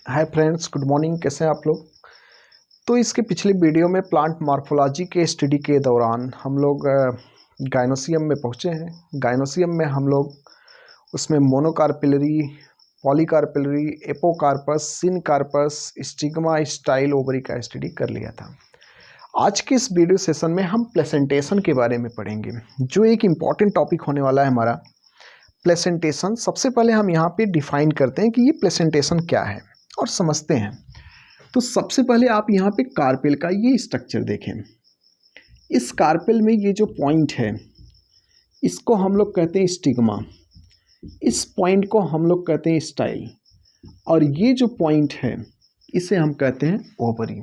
Hi friends, good morning. कैसे हैं आप लोग? तो इसके पिछले वीडियो में प्लांट मॉर्फोलॉजी के स्टडी के दौरान हम लोग गायनोसियम में पहुंचे हैं। गायनोसियम में हम लोग उसमें monocarpellary, polycarpellary, apocarpous, syncarpous, stigma, style, ovary का स्टडी कर लिया था। आज के इस वीडियो सेशन में हम प्लेसेंटेशन के बारे में पढ़ेंगे, जो एक इम्पॉर्टेंट टॉपिक होने वाला है हमारा। प्लेसेंटेशन सबसे पहले हम यहाँ पे डिफाइन करते हैं कि ये प्लेसेंटेशन क्या है और समझते हैं। तो सबसे पहले आप यहाँ पे कार्पेल का ये स्ट्रक्चर देखें। इस कार्पेल में ये जो पॉइंट है इसको हम लोग कहते हैं स्टिग्मा, इस पॉइंट को हम लोग कहते हैं स्टाइल, और ये जो पॉइंट है इसे हम कहते हैं ओवरी।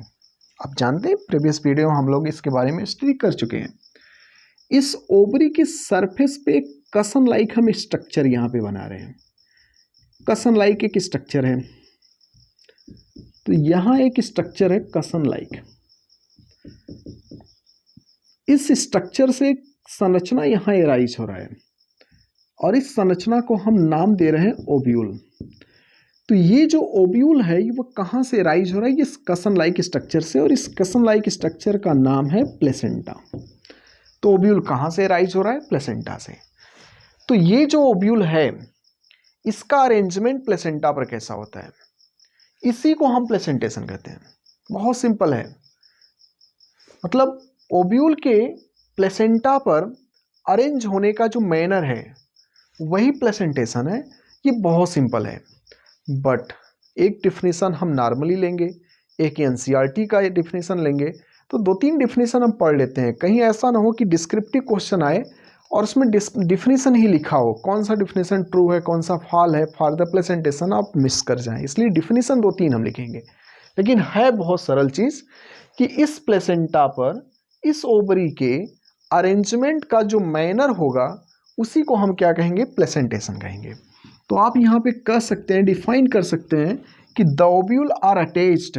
आप जानते हैं प्रीवियस वीडियो हम लोग इसके बारे में स्टडी कर चुके हैं। इस ओवरी के सरफेस पे कसन लाइक हम स्ट्रक्चर यहाँ पे बना रहे हैं। कसन लाइक एक स्ट्रक्चर है, तो यहाँ एक स्ट्रक्चर है कसन लाइक। इस स्ट्रक्चर से संरचना यहाँ एराइज हो रहा है और इस संरचना को हम नाम दे रहे हैं ओब्यूल। तो ये जो ओब्यूल है वो कहाँ से एराइज हो रहा है? इस कसन लाइक स्ट्रक्चर से, और इस कसन लाइक स्ट्रक्चर का नाम है प्लेसेंटा। तो ओब्यूल कहाँ से एराइज हो रहा है? प्लेसेंटा से। तो ये जो ओब्यूल है इसका अरेंजमेंट प्लेसेंटा पर कैसा होता है, इसी को हम प्लेसेंटेशन कहते हैं। बहुत सिंपल है, मतलब ओब्यूल के प्लेसेंटा पर अरेंज होने का जो मैनर है वही प्लेसेंटेशन है। ये बहुत सिंपल है, बट एक डिफिनीशन हम नॉर्मली लेंगे, एक एनसीईआरटी का डिफिनीशन लेंगे। तो 2-3 डिफिनीशन हम पढ़ लेते हैं, कहीं ऐसा ना हो कि डिस्क्रिप्टिव क्वेश्चन आए और उसमें डिफिनीशन ही लिखा हो, कौन सा डिफिनीशन ट्रू है कौन सा फॉल है, फॉर द प्लेसेंटेशन आप मिस कर जाएं। इसलिए डिफिनीशन 2-3 हम लिखेंगे, लेकिन है बहुत सरल चीज़ कि इस प्लेसेंटा पर इस ओवरी के अरेंजमेंट का जो मैनर होगा उसी को हम क्या कहेंगे? प्लेसेंटेशन कहेंगे। तो आप यहाँ पे कह सकते हैं, डिफाइन कर सकते हैं कि the ovule are attached,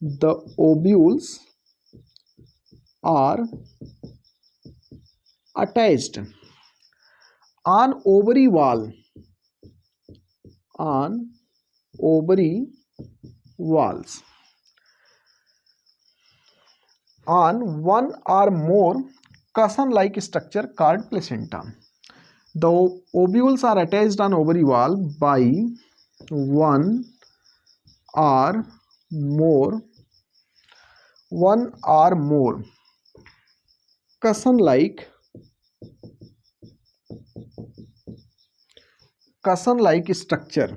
the ovules are attached on ovary wall, on ovary walls, on one or more cushion-like structure called placenta. The ovules are attached on ovary wall by one or more cushion-like structure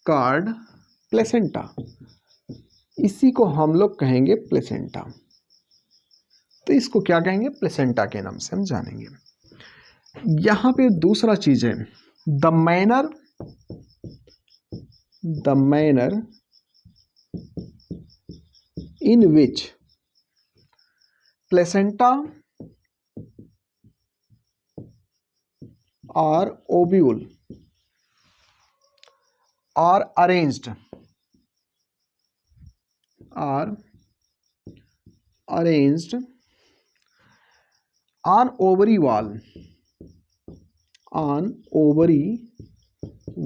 called placenta. इसी को हम लोग कहेंगे placenta. तो इसको क्या कहेंगे? Placenta के नाम से हम जानेंगे। यहां पे दूसरा चीज है the manner in which placenta or ovule are arranged on ovary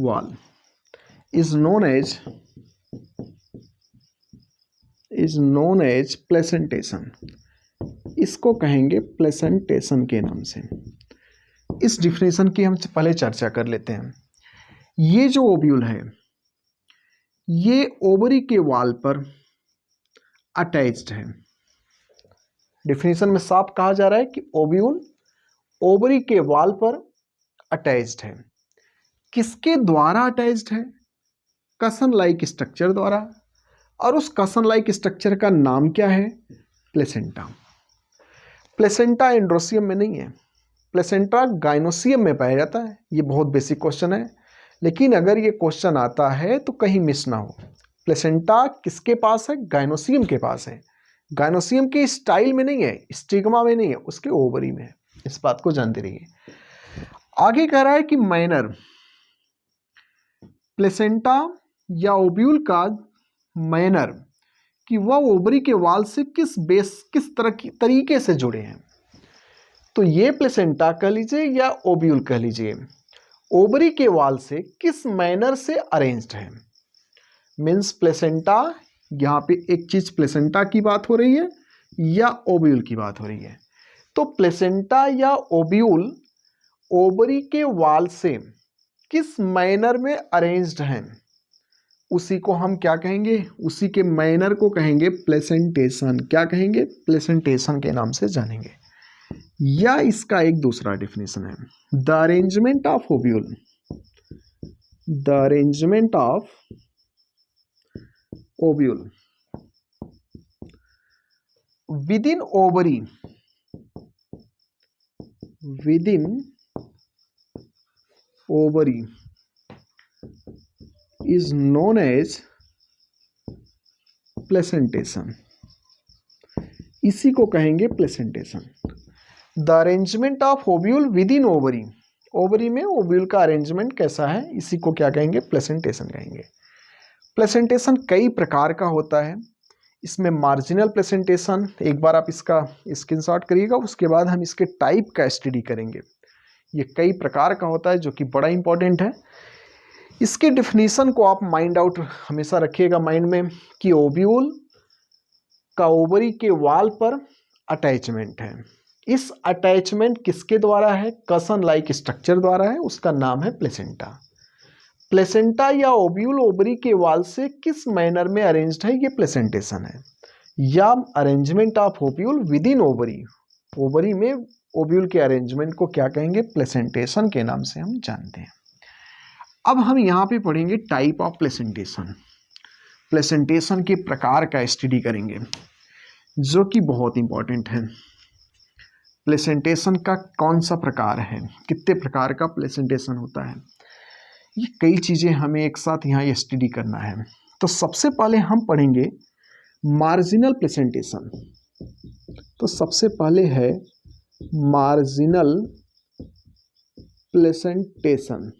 wall is known as placentation. इसको कहेंगे प्लेसेंटेशन के नाम से। इस डिफिनेशन की हम पहले चर्चा कर लेते हैं। ये जो ओब्यूल है ये ओवरी के वॉल पर अटैच्ड है। डिफिनेशन में साफ कहा जा रहा है कि ओब्यूल ओवरी के वॉल पर अटैच्ड है। किसके द्वारा अटैच्ड है? कसन लाइक स्ट्रक्चर द्वारा। और उस कसन लाइक स्ट्रक्चर का नाम क्या है? प्लेसेंटा। प्लेसेंटा एंड्रोसियम में नहीं है, प्लेसेंटा गायनोसियम में पाया जाता है। ये बहुत बेसिक क्वेश्चन है, लेकिन अगर ये क्वेश्चन आता है तो कहीं मिस ना हो। प्लेसेंटा किसके पास है? गायनोसियम के पास है। गायनोसियम के स्टाइल में नहीं है, स्टिग्मा में नहीं है, उसके ओवरी में है। इस बात को जानते रहिए। आगे कह रहा है कि मैनर, प्लेसेंटा या ओब्यूल का मैनर कि वह ओवरी के वाल से किस तरीके से जुड़े हैं। तो ये प्लेसेंटा कह लीजिए या ओब्यूल कह लीजिए, ओवरी के वाल से किस मैनर से अरेंज्ड है। मीन्स प्लेसेंटा, यहाँ पे एक चीज प्लेसेंटा की बात हो रही है या ओव्यूल की बात हो रही है। तो प्लेसेंटा या ओव्यूल ओवरी के वाल से किस मैनर में अरेंज्ड हैं, उसी को हम क्या कहेंगे, उसी के मैनर को कहेंगे प्लेसेंटेशन। क्या कहेंगे? प्लेसेंटेशन के नाम से जानेंगे। या इसका एक दूसरा डेफिनेशन है, the arrangement of ovule, the arrangement of ovule within ovary, within ovary is known as placentation. इसी को कहेंगे placentation. The arrangement of ovule with in ovary, ovary में ओव्यूल का अरेंजमेंट कैसा है, इसी को क्या कहेंगे? प्लेसेंटेशन कहेंगे। प्लेसेंटेशन कई प्रकार का होता है। इसमें मार्जिनल प्लेसेंटेशन, एक बार आप इसका स्क्रीनशॉट करिएगा, उसके बाद हम इसके टाइप का स्टडी करेंगे। ये कई प्रकार का होता है जो कि बड़ा इंपॉर्टेंट है। इसके डेफिनेशन को आप माइंड आउट हमेशा रखिएगा माइंड में कि ओव्यूल का ओवरी के वाल पर अटैचमेंट है। इस अटैचमेंट किसके द्वारा है? कसन लाइक स्ट्रक्चर द्वारा है, उसका नाम है प्लेसेंटा। प्लेसेंटा या ओव्यूल ओवरी के वाल से किस मैनर में अरेंज्ड है, ये प्लेसेंटेशन है। या arrangement of ovule with in ovary, ovary में ओव्यूल के अरेंजमेंट को क्या कहेंगे? प्लेसेंटेशन के नाम से हम जानते हैं। अब हम यहाँ पे पढ़ेंगे टाइप ऑफ प्लेसेंटेशन। प्लेसेंटेशन के प्रकार का स्टडी करेंगे जो कि बहुत इंपॉर्टेंट है। प्लेसेंटेशन का कौन सा प्रकार है, कितने प्रकार का प्लेसेंटेशन होता है, ये कई चीज़ें हमें एक साथ यहाँ स्टडी करना है। तो सबसे पहले हम पढ़ेंगे मार्जिनल प्लेसेंटेशन। तो सबसे पहले है मार्जिनल प्लेसेंटेशन।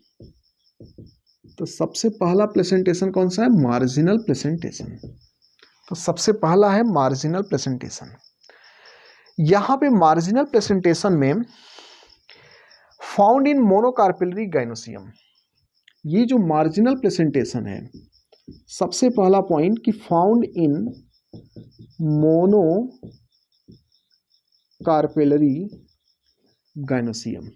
तो सबसे पहला प्लेसेंटेशन कौन सा है? Marginal placentation. तो सबसे पहला है मार्जिनल प्लेसेंटेशन। यहां पे मार्जिनल प्लेसेंटेशन में फाउंड इन मोनोकार्पेलरी गाइनोसियम, ये जो मार्जिनल प्लेसेंटेशन है, सबसे पहला पॉइंट कि फाउंड इन मोनोकार्पेलरी गाइनोसियम।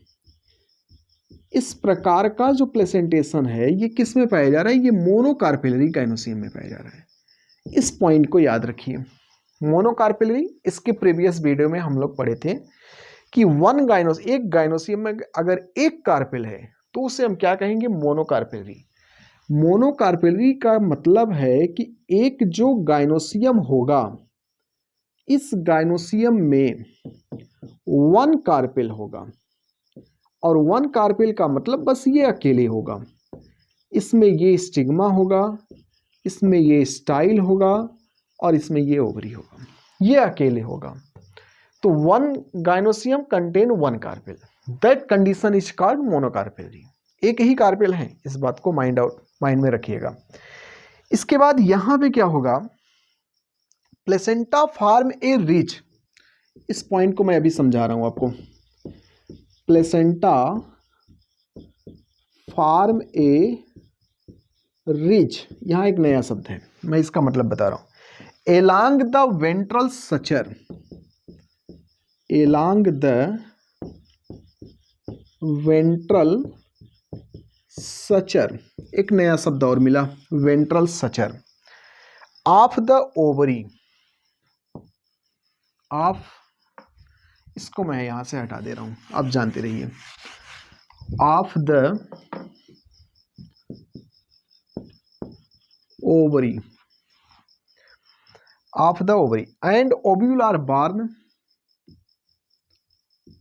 इस प्रकार का जो प्लेसेंटेशन है ये किस में पाया जा रहा है? ये मोनोकार्पेलरी गाइनोसियम में पाया जा रहा है। इस पॉइंट को याद रखिए। मोनोकार्पेलरी, इसके प्रीवियस वीडियो में हम लोग पढ़े थे कि एक गाइनोसियम में अगर एक कार्पेल है तो उसे हम क्या कहेंगे? मोनोकार्पेलरी। मोनोकार्पेलरी का मतलब है कि एक जो गाइनोसियम होगा, इस गाइनोसियम में वन कार्पेल होगा, और वन कार्पेल का मतलब बस ये अकेले होगा। इसमें ये स्टिग्मा होगा, इसमें ये स्टाइल होगा, और इसमें ये ओवरी होगा, ये अकेले होगा। तो one gynoecium contain one carpel, that condition is called monocarpellary. एक ही कार्पेल है, इस बात को माइंड में रखिएगा। इसके बाद यहां पे क्या होगा? प्लेसेंटा फॉर्म ए रिज, इस पॉइंट को मैं अभी समझा रहा हूं आपको। प्लेसेंटा फॉर्म ए रिज, यहां एक नया शब्द है, मैं इसका मतलब बता रहा हूं। Along the ventral Sachar, along the ventral Sachar, एक नया शब्द और मिला, ventral Sachar of the ovary, of, इसको मैं यहां से हटा दे रहा हूं, आप जानते रहिए। Of the ovary, of the ovary and ovule are born,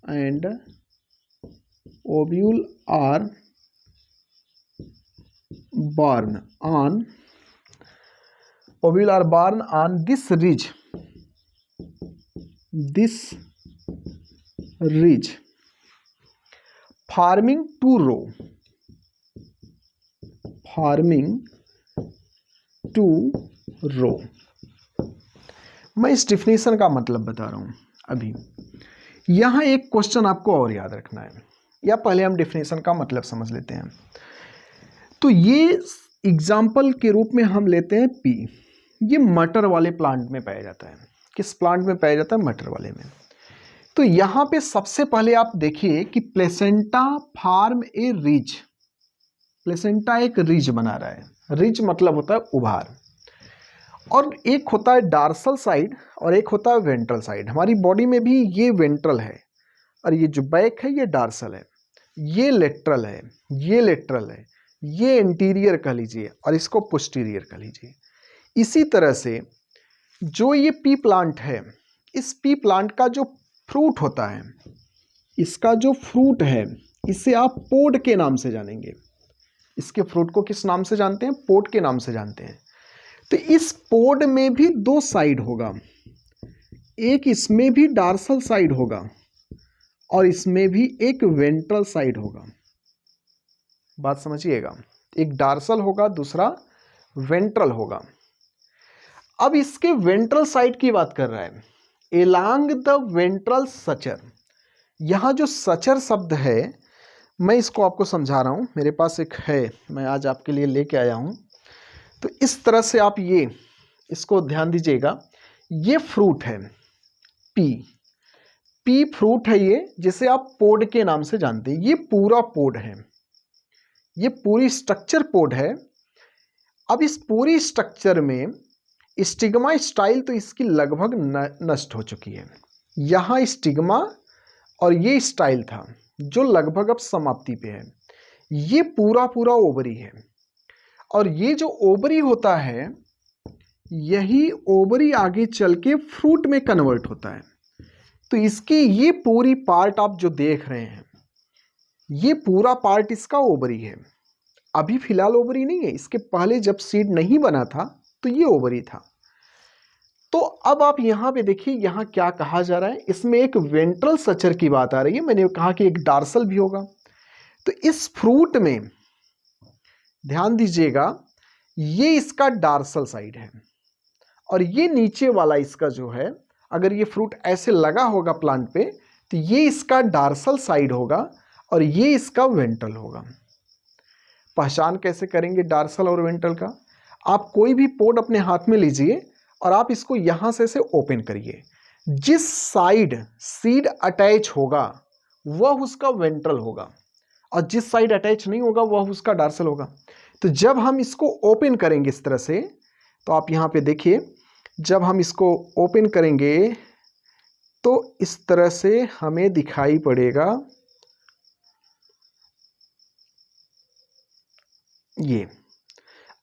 and ovule are born on, ovule are born on this ridge, forming two row, मैं इस डिफिनेशन का मतलब बता रहा हूं। अभी यहां एक क्वेश्चन आपको और याद रखना है। या पहले हम डेफिनेशन का मतलब समझ लेते हैं। तो ये एग्जाम्पल के रूप में हम लेते हैं पी। ये मटर वाले प्लांट में पाया जाता है। किस प्लांट में पाया जाता है? मटर वाले में। तो यहाँ पे सबसे पहले आप देखिए कि प्लेसेंटा फार्म ए रिज। प्लेसेंटा एक रिज बना रहा है। रिज मतलब होता है उभार, और एक होता है डार्सल साइड और एक होता है वेंट्रल साइड। हमारी बॉडी में भी ये वेंट्रल है, और ये जो बैक है ये डार्सल है, ये लेटरल है, ये लेटरल है, ये इंटीरियर कह लीजिए, और इसको पोस्टीरियर कह लीजिए। इसी तरह से जो ये पी प्लांट है, इस पी प्लांट का जो फ्रूट होता है, इसका जो फ्रूट है इसे आप पोड के नाम से जानेंगे। इसके फ्रूट को किस नाम से जानते हैं? पोड के नाम से जानते हैं। तो इस पोड में भी दो साइड होगा, एक इसमें भी डार्सल साइड होगा और इसमें भी एक वेंट्रल साइड होगा। बात समझिएगा, एक डार्सल होगा, दूसरा वेंट्रल होगा। अब इसके वेंट्रल साइड की बात कर रहा है, एलांग द वेंट्रल सचर। यहां जो सचर शब्द है, मैं इसको आपको समझा रहा हूं, मेरे पास एक है, मैं आज आपके लिए लेके आया हूं। तो इस तरह से आप ये इसको ध्यान दीजिएगा। ये फ्रूट है पी, पी फ्रूट है ये, जिसे आप पोड के नाम से जानते हैं। ये पूरा पोड है, ये पूरी स्ट्रक्चर पोड है। अब इस पूरी स्ट्रक्चर में स्टिग्मा स्टाइल तो इसकी लगभग नष्ट हो चुकी है। यहाँ स्टिग्मा और ये स्टाइल था जो लगभग अब समाप्ति पे है। ये पूरा पूरा ओवरी है, और ये जो ओवरी होता है, यही ओवरी आगे चल के फ्रूट में कन्वर्ट होता है। तो इसकी ये पूरी पार्ट आप जो देख रहे हैं, ये पूरा पार्ट इसका ओवरी है। अभी फिलहाल ओवरी नहीं है, इसके पहले जब सीड नहीं बना था तो ये ओवरी था। तो अब आप यहां पे देखिए, यहां क्या कहा जा रहा है, इसमें एक वेंट्रल सचर की बात आ रही है। मैंने कहा कि एक डार्सल भी होगा। तो इस फ्रूट में ध्यान दीजिएगा, ये इसका डार्सल साइड है, और ये नीचे वाला इसका जो है, अगर ये फ्रूट ऐसे लगा होगा प्लांट पे, तो ये इसका डार्सल साइड होगा और ये इसका वेंट्रल होगा। पहचान कैसे करेंगे डार्सल और वेंट्रल का? आप कोई भी पोड अपने हाथ में लीजिए और आप इसको यहां से ओपन करिए। जिस साइड सीड अटैच होगा वह उसका वेंट्रल होगा, और जिस साइड अटैच नहीं होगा वह उसका डार्सल होगा। तो जब हम इसको ओपन करेंगे इस तरह से, तो आप यहां पे देखिए, जब हम इसको ओपन करेंगे तो इस तरह से हमें दिखाई पड़ेगा ये।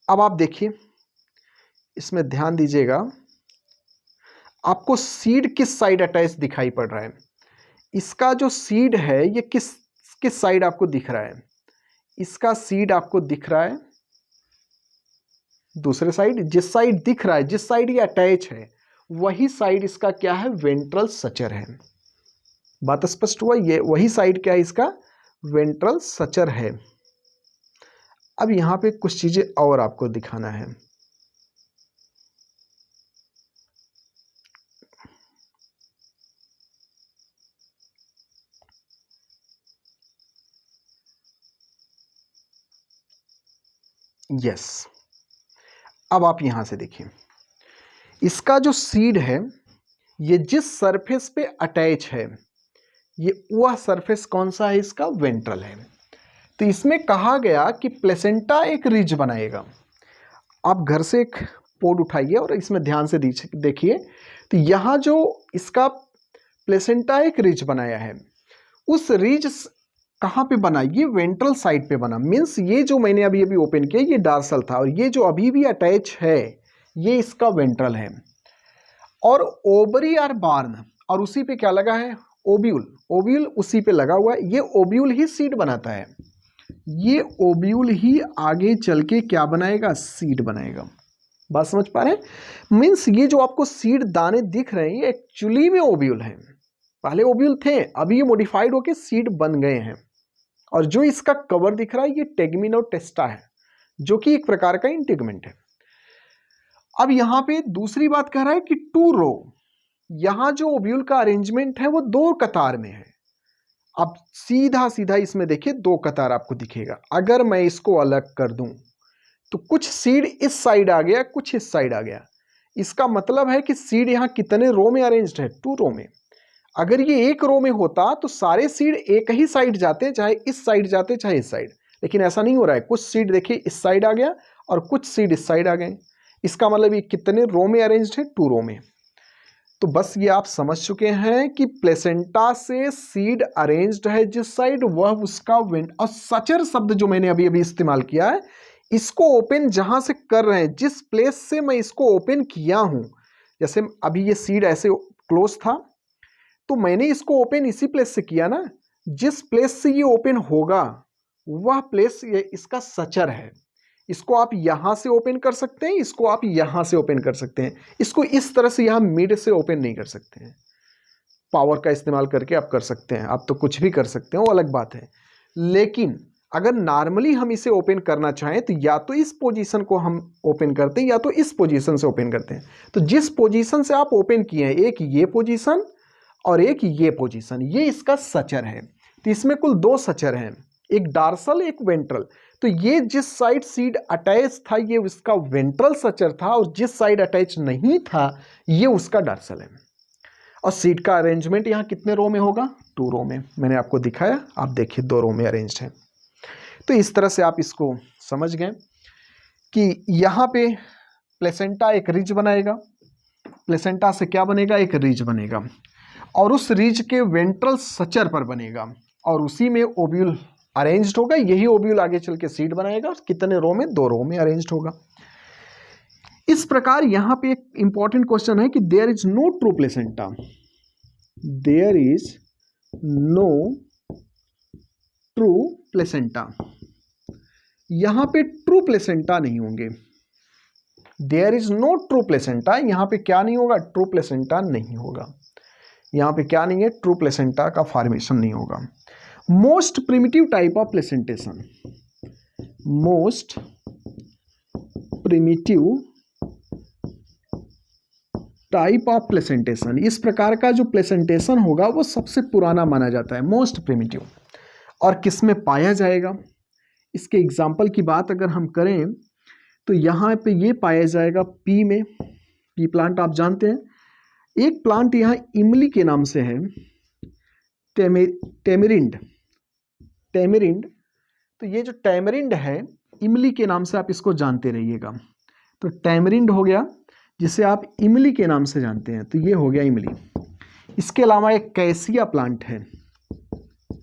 अब आप देखिए, इसमें ध्यान दीजिएगा, आपको सीड किस साइड अटैच दिखाई पड़ रहा है। इसका जो सीड है ये किस किस साइड आपको दिख रहा है? इसका सीड आपको दिख रहा है दूसरे साइड। जिस साइड दिख रहा है, जिस साइड ये अटैच है, वही साइड इसका क्या है? वेंट्रल सचर है। बात स्पष्ट हुआ? ये वही साइड क्या है इसका? वेंट्रल सचर है। अब यहां पे कुछ चीजें और आपको दिखाना है। यस, अब आप यहां से देखिए, इसका जो सीड है, ये जिस सरफेस पे अटैच है, ये वह सरफेस कौन सा है? इसका वेंट्रल है। तो इसमें कहा गया कि प्लेसेंटा एक रिज बनाएगा। आप घर से एक पोड उठाइए और इसमें ध्यान से देखिए, तो यहाँ जो इसका प्लेसेंटा एक रिज बनाया है, उस रिज कहाँ पे बना? ये वेंट्रल साइड पे बना। मीन्स ये जो मैंने अभी अभी ओपन किया ये डार्सल था, और ये जो अभी भी अटैच है ये इसका वेंट्रल है। और ओवरी और बार्न, और उसी पे क्या लगा है? ओब्यूल। ओब्यूल उसी पे लगा हुआ है। ये ओब्यूल ही सीड बनाता है। ये ओब्यूल ही आगे चल के क्या बनाएगा? सीड बनाएगा। बात समझ पा रहे हैं? मीन्स ये जो आपको सीड दाने दिख रहे हैं ये एक्चुअली में ओब्यूल है। पहले ओब्यूल थे, अभी ये मॉडिफाइड होके सीड बन गए हैं। और जो इसका कवर दिख रहा है ये टेगमिन और टेस्टा है, जो कि एक प्रकार का इंटीगमेंट है। अब यहां पे दूसरी बात कह रहा है कि 2 रो, यहां जो ओब्यूल का अरेंजमेंट है वो 2 कतार में है। अब सीधा सीधा इसमें देखिए 2 कतार आपको दिखेगा। अगर मैं इसको अलग कर दूं तो कुछ सीड इस साइड आ गया, कुछ इस साइड आ गया। इसका मतलब है कि सीड यहाँ कितने रो में अरेंज्ड है? 2 रो में। अगर ये एक रो में होता तो सारे सीड एक ही साइड जाते, चाहे इस साइड जाते चाहे इस साइड, लेकिन ऐसा नहीं हो रहा है। कुछ सीड देखिए इस साइड आ गया और कुछ सीड इस साइड आ गए। इसका मतलब ये कितने रो में अरेंज्ड है? 2 रो में। तो बस ये आप समझ चुके हैं कि प्लेसेंटा से सीड अरेंज्ड है जिस साइड, वह उसका वेंट। और सचर शब्द जो मैंने अभी अभी इस्तेमाल किया है, इसको ओपन जहां से कर रहे हैं, जिस प्लेस से मैं इसको ओपन किया हूं, जैसे अभी ये सीड ऐसे क्लोज था तो मैंने इसको ओपन इसी प्लेस से किया ना। जिस प्लेस से ये ओपन होगा वह प्लेस ये इसका सचर है। इसको आप यहां से ओपन कर सकते हैं, इसको आप यहां से ओपन कर सकते हैं, इसको इस तरह से यहां मिड से ओपन नहीं कर सकते हैं। पावर का इस्तेमाल करके आप कर सकते हैं, आप तो कुछ भी कर सकते हैं, वो अलग बात है। लेकिन अगर नॉर्मली हम इसे ओपन करना चाहें तो या तो इस पोजीशन को हम ओपन करते हैं या तो इस पोजीशन से ओपन करते हैं। तो जिस पोजीशन से आप ओपन किए हैं, एक ये पोजीशन और एक ये पोजीशन, ये इसका सचर है। तो इसमें कुल 2 सचर हैं, एक डार्सल एक वेंट्रल। तो ये जिस साइड सीड अटैच था ये उसका वेंट्रल सचर था, और जिस साइड अटैच नहीं था ये उसका डार्सल है। और सीड का अरेंजमेंट यहाँ कितने रो में होगा? 2 रो में। मैंने आपको दिखाया, आप देखिए 2 रो में अरेंज्ड है। तो इस तरह से आप इसको समझ गए कि यहाँ पे प्लेसेंटा एक रिज बनाएगा, प्लेसेंटा से क्या बनेगा? एक रिज बनेगा, और उस रिज के वेंट्रल सचर पर बनेगा, और उसी में ओव्यूल अरेंज्ड होगा। यही ओव्यूल आगे चल के सीड बनाएगा। कितने रो में? 2 रो में अरेंज्ड होगा। इस प्रकार यहां पे एक इंपॉर्टेंट क्वेश्चन है कि there is no true placenta, there is no true placenta. यहां पे ट्रू प्लेसेंटा नहीं होंगे। There is no true placenta, यहां पे क्या नहीं होगा? ट्रू प्लेसेंटा नहीं होगा। यहां पे क्या नहीं है? ट्रू प्लेसेंटा का फॉर्मेशन नहीं होगा। Most primitive type of placentation, most primitive type of placentation, इस प्रकार का जो प्लेसेंटेशन होगा वो सबसे पुराना माना जाता है, मोस्ट प्रिमिटिव। और किस में पाया जाएगा? इसके एग्जाम्पल की बात अगर हम करें तो यहाँ पे ये पाया जाएगा पी में। पी प्लांट आप जानते हैं। एक प्लांट यहाँ इमली के नाम से है, टेमरिंड। टेमरिंड, तो ये जो टेमरिंड है इमली के नाम से आप इसको जानते रहिएगा। तो टेमरिंड हो गया जिसे आप इमली के नाम से जानते हैं, तो ये हो गया इमली। इसके अलावा एक कैसिया प्लांट है,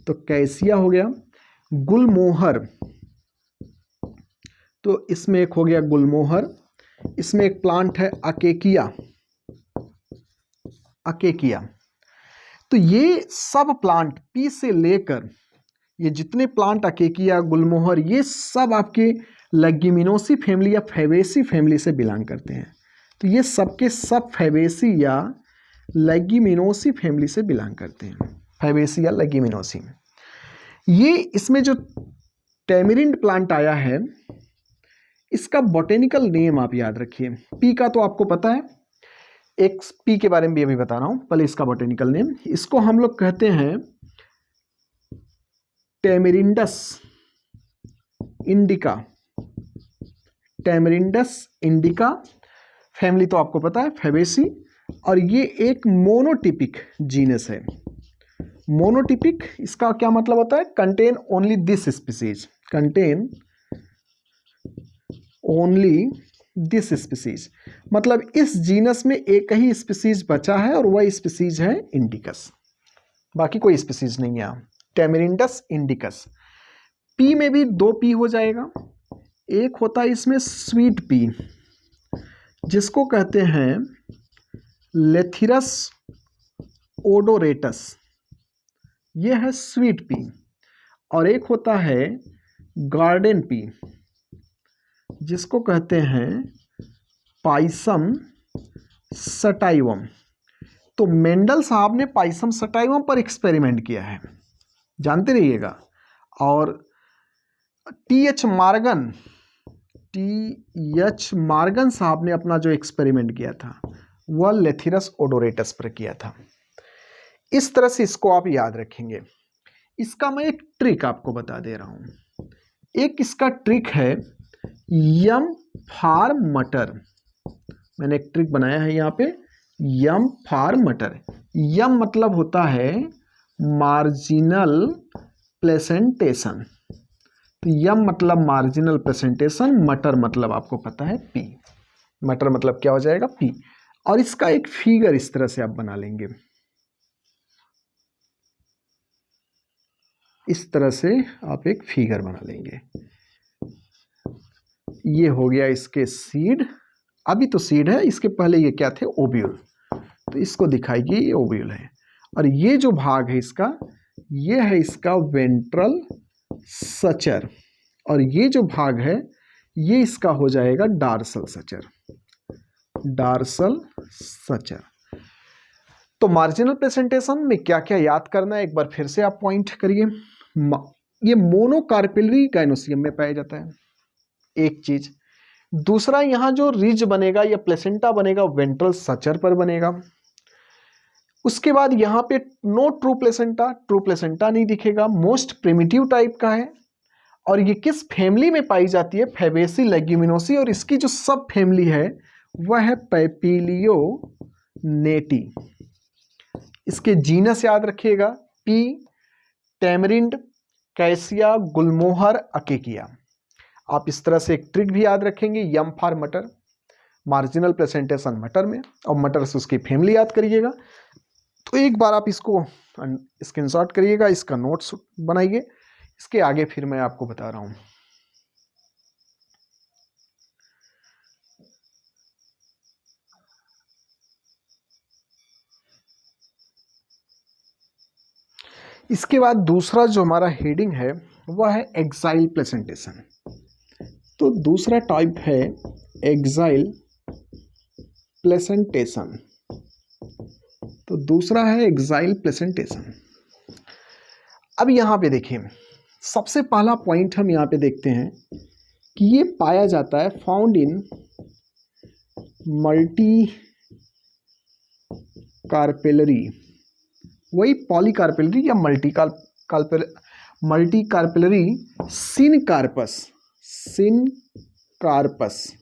तो कैसिया हो गया। गुलमोहर, तो इसमें एक हो गया गुलमोहर। इसमें एक प्लांट है अकेकिया, अकेकिया। तो ये सब प्लांट पी से लेकर ये जितने प्लांट अकेकिया, गुलमोहर, ये सब आपके लेग्यूमिनोसी फैमिली या फैबेसी फैमिली से बिलोंग करते हैं। तो ये सबके सब फैबेसी या लेग्यूमिनोसी फैमिली से बिलोंग करते हैं, फैबेसी या लेग्यूमिनोसी। ये इसमें जो टेमरिंड प्लांट आया है इसका बॉटेनिकल नेम आप याद रखिए। पी का तो आपको पता है, एक पी के बारे में भी अभी बता रहा हूं, पहले इसका बॉटेनिकल नेम। इसको हम लोग कहते हैं टेमरिंडस इंडिका, टेमरिंडस इंडिका। फैमिली तो आपको पता है फैबेसी, और ये एक मोनोटिपिक जीनस है। मोनोटिपिक इसका क्या मतलब होता है? Contain only this species, contain only this species, मतलब इस जीनस में एक ही स्पीसीज बचा है और वह स्पीसीज है इंडिकस, बाकी कोई स्पीसीज नहीं है। टेमरिंडस इंडिकस। पी में भी 2 पी हो जाएगा। एक होता है इसमें स्वीट पी जिसको कहते हैं लेथिरस ओडोरेटस, ये है स्वीट पी। और एक होता है गार्डन पी जिसको कहते हैं पाइसम सटाइवम। तो मेंडल साहब ने पाइसम सटाइवम पर एक्सपेरिमेंट किया है, जानते रहिएगा। और टी.एच. मार्गन साहब ने अपना जो एक्सपेरिमेंट किया था वह लेथिरस ओडोरेटस पर किया था। इस तरह से इसको आप याद रखेंगे। इसका मैं एक ट्रिक आपको बता दे रहा हूं। एक इसका ट्रिक है यम फॉर मटर। मैंने एक ट्रिक बनाया है यहाँ पे, यम फॉर मटर। यम मतलब होता है मार्जिनल प्लेसेंटेशन। तो यम मतलब मार्जिनल प्रेजेंटेशन, मटर मतलब आपको पता है पी। मटर मतलब क्या हो जाएगा, पी। और इसका एक फिगर इस तरह से आप बना लेंगे, इस तरह से आप एक फिगर बना लेंगे। ये हो गया इसके सीड, अभी तो सीड है, इसके पहले ये क्या थे, ओव्यूल। तो इसको दिखाइए ये ओव्यूल है, और ये जो भाग है इसका, ये है इसका वेंट्रल सचर, और ये जो भाग है ये इसका हो जाएगा डार्सल सचर। डार्सल सचर। तो मार्जिनल प्रेजेंटेशन में क्या क्या याद करना है एक बार फिर से आप पॉइंट करिए। ये मोनोकार्पिलरी गाइनोसियम में पाया जाता है, एक चीज। दूसरा, यहां जो रिज बनेगा या प्लेसेंटा बनेगा वेंट्रल सचर पर बनेगा। उसके बाद यहां पे नो ट्रू प्लेसेंटा नहीं दिखेगा, मोस्ट प्रिमिटिव टाइप का है। और ये किस फैमिली में पाई जाती है, फैबेसी लेग्यूमिनोसी, और इसकी जो सब फैमिली है वह है पैपिलियोनेटी। इसके जीनस याद रखिएगा, पी, टेमरिंड, कैसिया, गुलमोहर, अकेकिया। आप इस तरह से एक ट्रिक भी याद रखेंगे, यम फॉर मटर, मार्जिनल प्रेजेंटेशन मटर में, और मटर से उसकी फैमिली याद करिएगा। तो एक बार आप इसको स्क्रीनशॉट करिएगा, इसका नोट्स बनाइए, इसके आगे फिर मैं आपको बता रहा हूं। इसके बाद दूसरा जो हमारा हेडिंग है वह है एक्साइल प्रेजेंटेशन। तो दूसरा टाइप है एक्साइल प्रेजेंटेशन। तो दूसरा है एक्साइल प्रेजेंटेशन। अब यहां पे देखिए, सबसे पहला पॉइंट हम यहां पे देखते हैं कि ये पाया जाता है फाउंड इन मल्टी कार्पेलरी, वही पॉलीकार्पेलरी या मल्टी कार्पेलरी सिनकार्पस। सिनकार्पस,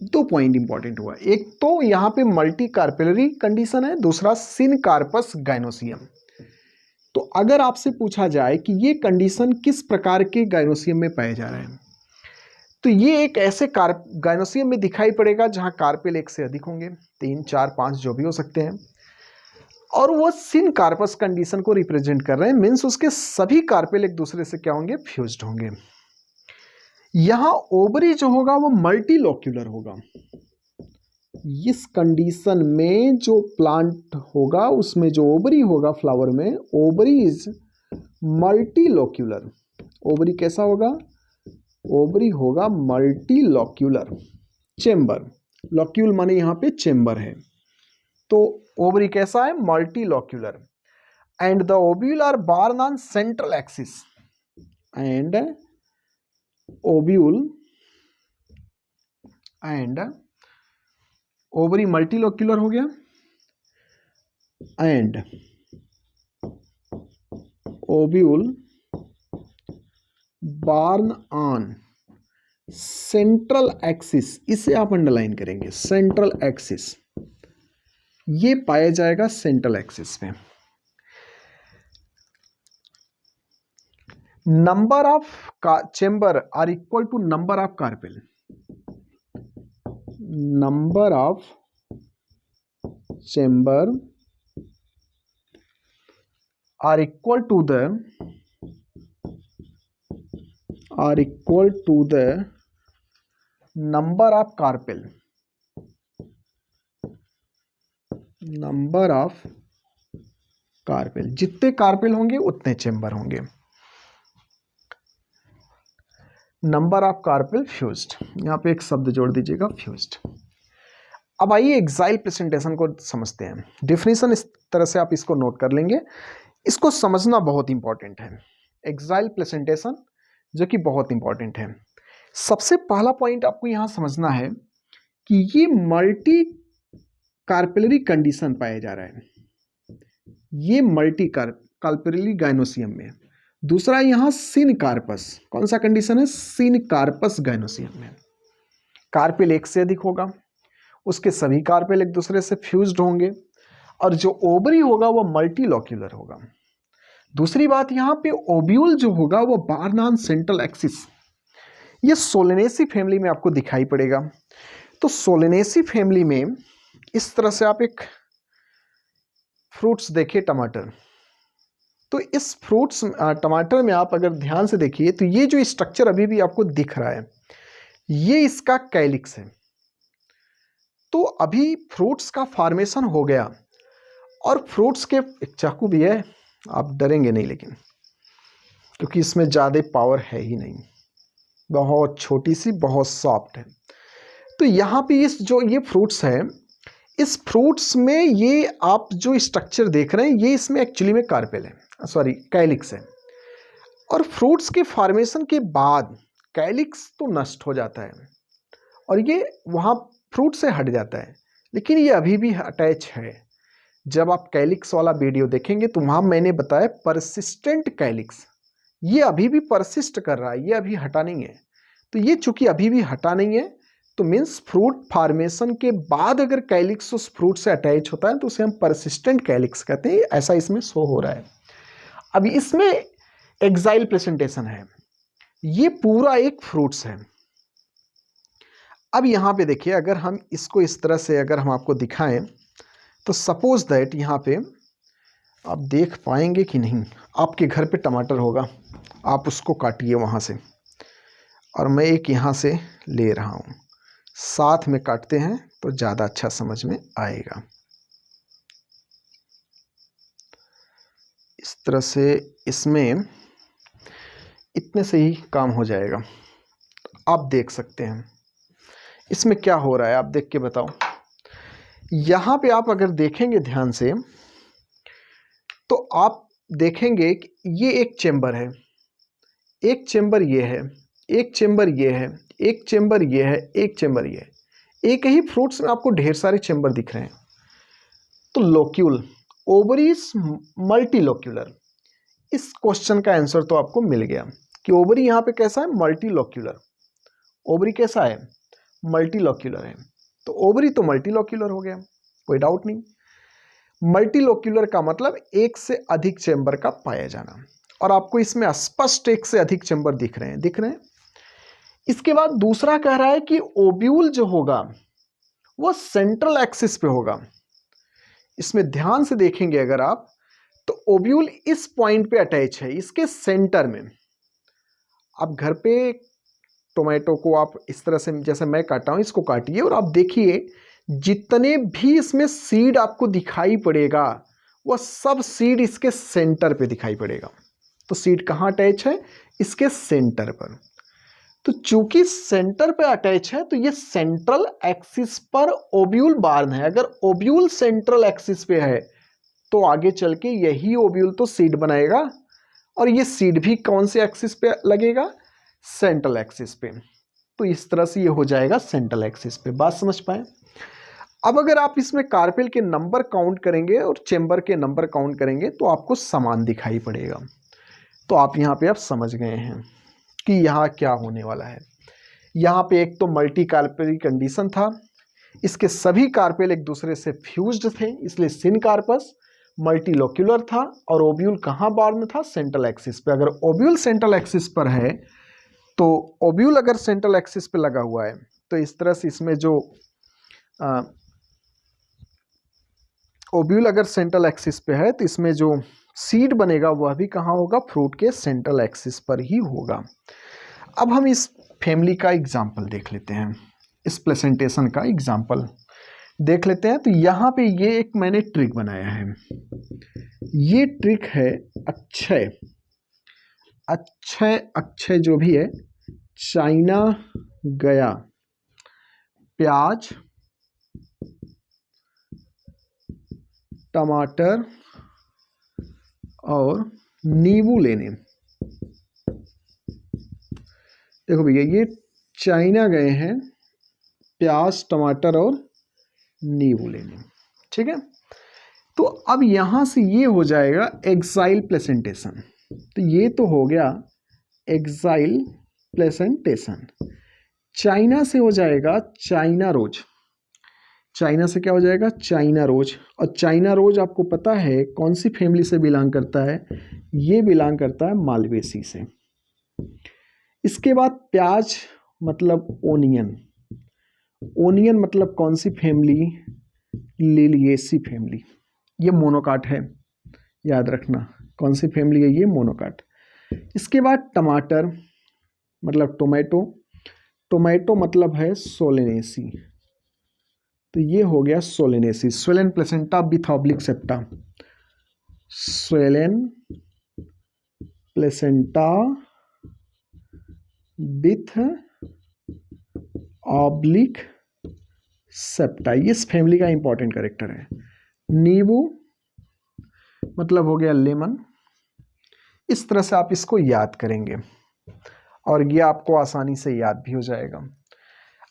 दो पॉइंट इंपॉर्टेंट हुआ, एक तो यहां पे मल्टी कार्पेलरी कंडीशन है, दूसरा सिनकार्पस गाइनोसियम। तो अगर आपसे पूछा जाए कि ये कंडीशन किस प्रकार के गाइनोसियम में पाए जा रहे हैं, तो ये एक ऐसे गाइनोसियम में दिखाई पड़ेगा जहां कार्पेल एक से अधिक होंगे, 3, 4, 5 जो भी हो सकते हैं, और वो सिनकार्पस कंडीशन को रिप्रेजेंट कर रहे हैं। मीन्स उसके सभी कार्पेल एक दूसरे से क्या होंगे, फ्यूज्ड होंगे। यहां ओवरी जो होगा वो मल्टीलोक्यूलर होगा। इस कंडीशन में जो प्लांट होगा उसमें जो ओवरी होगा फ्लावर में, ओवरी इज मल्टीलोक्यूलर। ओवरी कैसा होगा, ओवरी होगा मल्टीलोक्यूलर। चेंबर, लोक्यूल माने यहां पे चेंबर है, तो ओवरी कैसा है, multilocular. And the ovule are born on central axis, and ovule and ovary multilocular हो गया, and ovule born on central axis. इसे आप अंडरलाइन करेंगे, सेंट्रल एक्सिस, ये पाया जाएगा सेंट्रल एक्सिस में। Number of chamber are equal to number of carpel. Number of chamber are equal to the number of carpel. Number of carpel, जितने carpel होंगे उतने चेंबर होंगे। नंबर ऑफ कार्पेल फ्यूज्ड, यहां पे एक शब्द जोड़ दीजिएगा, फ्यूज्ड। अब आइए एक्साइल प्रेजेंटेशन को समझते हैं। डेफिनेशन इस तरह से आप इसको नोट कर लेंगे, इसको समझना बहुत इंपॉर्टेंट है। एक्साइल प्रेजेंटेशन जो कि बहुत इंपॉर्टेंट है। सबसे पहला पॉइंट आपको यहां समझना है कि ये मल्टी कार्पेलरी कंडीशन पाया जा रहा है, ये मल्टी कार्पेलरी गाइनोसियम में। दूसरा यहाँ सिनकार्पस, कौन सा कंडीशन है, सिनकार्पस गैनोसियम में कार्पेल एक से अधिक होगा, उसके सभी कार्पेल एक दूसरे से फ्यूज्ड होंगे और जो ओवरी होगा वो मल्टीलोक्यूलर होगा। दूसरी बात यहाँ पे ओब्यूल जो होगा वो बारनान सेंट्रल एक्सिस, ये सोलेनेसी फैमिली में आपको दिखाई पड़ेगा। तो सोलेनेसी फैमिली में इस तरह से आप एक फ्रूट्स देखिए, टमाटर, तो इस फ्रूट्स टमाटर में आप अगर ध्यान से देखिए तो ये जो स्ट्रक्चर अभी भी आपको दिख रहा है ये इसका कैलिक्स है। तो अभी फ्रूट्स का फॉर्मेशन हो गया और फ्रूट्स के, एक चाकू भी है, आप डरेंगे नहीं लेकिन, क्योंकि इसमें ज़्यादा पावर है ही नहीं, बहुत छोटी सी, बहुत सॉफ्ट है। तो यहाँ पे इस जो ये फ्रूट्स है, इस फ्रूट्स में ये आप जो स्ट्रक्चर देख रहे हैं ये इसमें एक्चुअली में कार्पेल है, सॉरी कैलिक्स है। और फ्रूट्स के फॉर्मेशन के बाद कैलिक्स तो नष्ट हो जाता है और ये वहाँ फ्रूट से हट जाता है, लेकिन ये अभी भी अटैच है। जब आप कैलिक्स वाला वीडियो देखेंगे तो वहाँ मैंने बताया परसिस्टेंट कैलिक्स, ये अभी भी परसिस्ट कर रहा है, ये अभी हटा नहीं है। तो ये चूंकि अभी भी हटा नहीं है तो मीन्स फ्रूट फॉर्मेशन के बाद अगर कैलिक्स उस फ्रूट से अटैच होता है तो उसे हम परसिस्टेंट कैलिक्स कहते हैं। ऐसा इसमें शो हो रहा है। अभी इसमें एक्साइल प्रेजेंटेशन है, ये पूरा एक फ्रूट्स है। अब यहाँ पे देखिए, अगर हम इसको इस तरह से अगर हम आपको दिखाएं तो सपोज दैट यहाँ पे आप देख पाएंगे कि नहीं, आपके घर पे टमाटर होगा, आप उसको काटिए वहाँ से और मैं एक यहाँ से ले रहा हूँ, साथ में काटते हैं तो ज़्यादा अच्छा समझ में आएगा। इस तरह से इसमें इतने से ही काम हो जाएगा। आप देख सकते हैं इसमें क्या हो रहा है, आप देख के बताओ। यहाँ पे आप अगर देखेंगे ध्यान से तो आप देखेंगे कि ये एक चेंबर है, एक चेंबर ये है, एक चेंबर ये है, एक चेंबर ये है, एक चेंबर ये है। एक ही फ्रूट्स में आपको ढेर सारे चेंबर दिख रहे हैं। तो लोक्यूल, ओवरीज मल्टीलोक्यूलर, इस क्वेश्चन का आंसर तो आपको मिल गया कि ओवरी यहाँ पे कैसा है, मल्टीलोक्यूलर। ओवरी कैसा है, मल्टीलोक्यूलर है। तो ओवरी तो मल्टीलोक्यूलर हो गया, कोई डाउट नहीं। मल्टीलोक्यूलर का मतलब एक से अधिक चेंबर का पाया जाना, और आपको इसमें स्पष्ट एक से अधिक चेंबर दिख रहे हैं। इसके बाद दूसरा कह रहा है कि ओब्यूल जो होगा वो सेंट्रल एक्सिस पे होगा। इसमें ध्यान से देखेंगे अगर आप तो ओब्यूल इस पॉइंट पे अटैच है, इसके सेंटर में। आप घर पे टोमेटो को आप इस तरह से, जैसे मैं काटा हूं, इसको काटिए और आप देखिए जितने भी इसमें सीड आपको दिखाई पड़ेगा वह सब सीड इसके सेंटर पे दिखाई पड़ेगा। तो सीड कहाँ अटैच है, इसके सेंटर पर। तो चूंकि सेंटर पे अटैच है तो ये सेंट्रल एक्सिस पर ओब्यूल बार्न है। अगर ओब्यूल सेंट्रल एक्सिस पे है तो आगे चल के यही ओब्यूल तो सीड बनाएगा, और ये सीड भी कौन से एक्सिस पे लगेगा, सेंट्रल एक्सिस पे। तो इस तरह से ये हो जाएगा सेंट्रल एक्सिस पे। बात समझ पाए। अब अगर आप इसमें कार्पेल के नंबर काउंट करेंगे और चेंबर के नंबर काउंट करेंगे तो आपको समान दिखाई पड़ेगा। तो आप यहाँ पे आप समझ गए हैं कि यहाँ क्या होने वाला है। यहाँ पे एक तो मल्टी कार्पेल कंडीशन था, इसके सभी कार्पेल एक दूसरे से फ्यूज्ड थे, इसलिए सिनकार्पस मल्टीलोक्यूलर था। और ओब्यूल कहाँ बार्न था, सेंट्रल एक्सिस पे। अगर ओब्यूल सेंट्रल एक्सिस पर है तो ओब्यूल अगर सेंट्रल एक्सिस पे लगा हुआ है तो इस तरह से इसमें जो ओब्यूल अगर सेंट्रल एक्सिस पे है तो इसमें जो सीड बनेगा वह भी कहाँ होगा, फ्रूट के सेंट्रल एक्सिस पर ही होगा। अब हम इस फैमिली का एग्जाम्पल देख लेते हैं, इस प्रेजेंटेशन का एग्जाम्पल देख लेते हैं। तो यहाँ पे ये एक मैंने ट्रिक बनाया है। ये ट्रिक है अक्षय, अक्षय जो भी है, चाइना गया, प्याज, टमाटर और नींबू लेने। देखो भैया, ये चाइना गए हैं प्याज, टमाटर और नींबू लेने, ठीक है। तो अब यहां से ये हो जाएगा एक्साइल प्रेजेंटेशन। तो ये तो हो गया एक्साइल प्लेसेंटेशन। चाइना से हो जाएगा चाइना रोज। चाइना से क्या हो जाएगा? China rose. और चाइना रोज आपको पता है कौन सी फैमिली से बिलोंग करता है? ये बिलोंग करता है मालवेसी से। इसके बाद प्याज मतलब ओनियन। ओनियन मतलब कौन सी फैमिली? Liliaceae family. ये मोनोकाट है, याद रखना। कौन सी फैमिली है ये? मोनोकाट। इसके बाद टमाटर मतलब टोमेटो। टोमेटो मतलब है सोलेनेसी। तो ये हो गया Solanaceae. Swollen placenta with oblique septa. Swollen placenta with oblique septa, ये इस फैमिली का इंपॉर्टेंट कैरेक्टर है। नींबू मतलब हो गया लेमन। इस तरह से आप इसको याद करेंगे और ये आपको आसानी से याद भी हो जाएगा।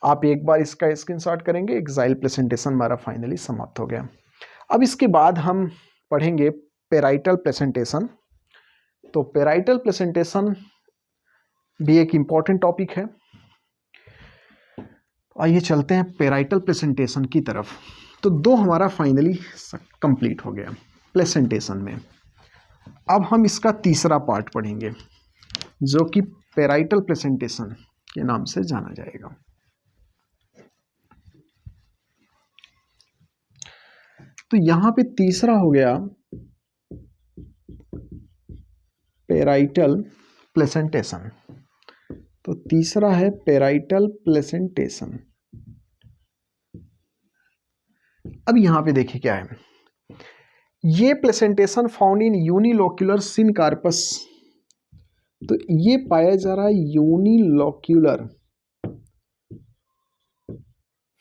आप एक बार इसका स्क्रीनशॉट करेंगे। एक्साइल प्रेजेंटेशन हमारा फाइनली समाप्त हो गया। अब इसके बाद हम पढ़ेंगे पेराइटल प्रेजेंटेशन। तो पेराइटल प्रेजेंटेशन भी एक इम्पॉर्टेंट टॉपिक है। आइए चलते हैं पेराइटल प्रेजेंटेशन की तरफ। तो दो हमारा फाइनली कंप्लीट हो गया प्रेजेंटेशन में। अब हम इसका तीसरा पार्ट पढ़ेंगे जो कि पेराइटल प्रेजेंटेशन के नाम से जाना जाएगा। तो यहां पे तीसरा हो गया पेराइटल प्रेजेंटेशन। तो तीसरा है पेराइटल प्रेजेंटेशन। अब यहां पे देखिए क्या है। ये presentation found in unilocular syncarpous. तो ये पाया जा रहा है unilocular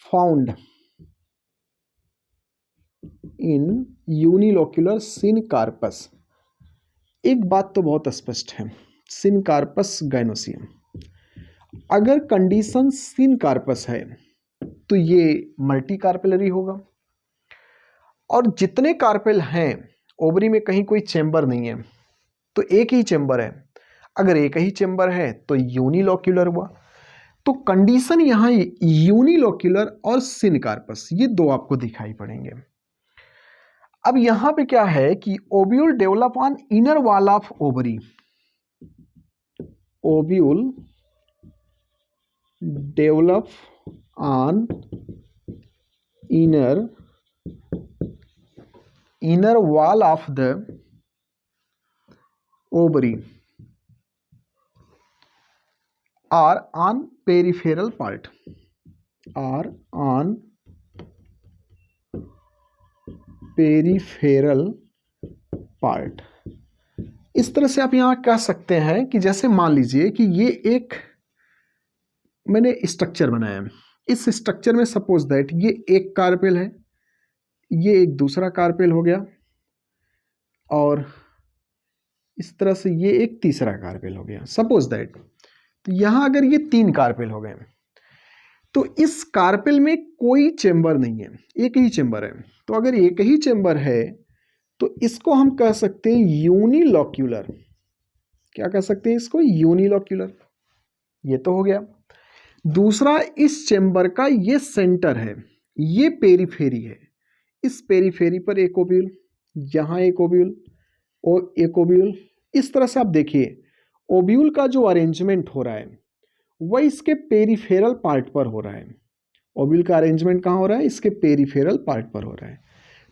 found in unilocular syncarpous. एक बात तो बहुत स्पष्ट है, सिनकार्पस गैनोसियम। अगर कंडीशन सिनकार्पस है तो ये मल्टी कार्पेलरी होगा। और जितने कार्पेल हैं ओवरी में कहीं कोई चेंबर नहीं है, तो एक ही चेंबर है। अगर एक ही चेंबर है तो यूनिलोक्यूलर हुआ। तो कंडीशन यहां यूनिलोक्यूलर और सिनकार्पस, ये दो आपको दिखाई पड़ेंगे। अब यहां पे क्या है कि ovule develop on inner wall of ovary. Ovule develop on inner wall of the ovary or on peripheral part, or on peripheral part। इस तरह से आप यहां कह सकते हैं कि जैसे मान लीजिए कि ये एक मैंने स्ट्रक्चर बनाया है। इस स्ट्रक्चर में सपोज दैट ये एक कार्पेल है, ये एक दूसरा कार्पेल हो गया, और इस तरह से ये एक तीसरा कार्पेल हो गया सपोज दैट। तो यहां अगर ये तीन कार्पेल हो गए तो इस कार्पेल में कोई चेंबर नहीं है, एक ही चेंबर है। तो अगर एक ही चेंबर है तो इसको हम कह सकते हैं यूनिलोक्यूलर। क्या कह सकते हैं इसको? यूनिलोक्यूलर। ये तो हो गया। दूसरा, इस चेंबर का ये सेंटर है, ये पेरीफेरी है। इस पेरीफेरी पर एक ओव्यूल, यहां एक ओव्यूल और एक ओव्यूल। इस तरह से आप देखिए ओव्यूल का जो अरेंजमेंट हो रहा है वह इसके पेरीफेरल पार्ट पर हो रहा है। ओव्यूल का अरेंजमेंट कहाँ हो रहा है? इसके पेरीफेरल पार्ट पर हो रहा है।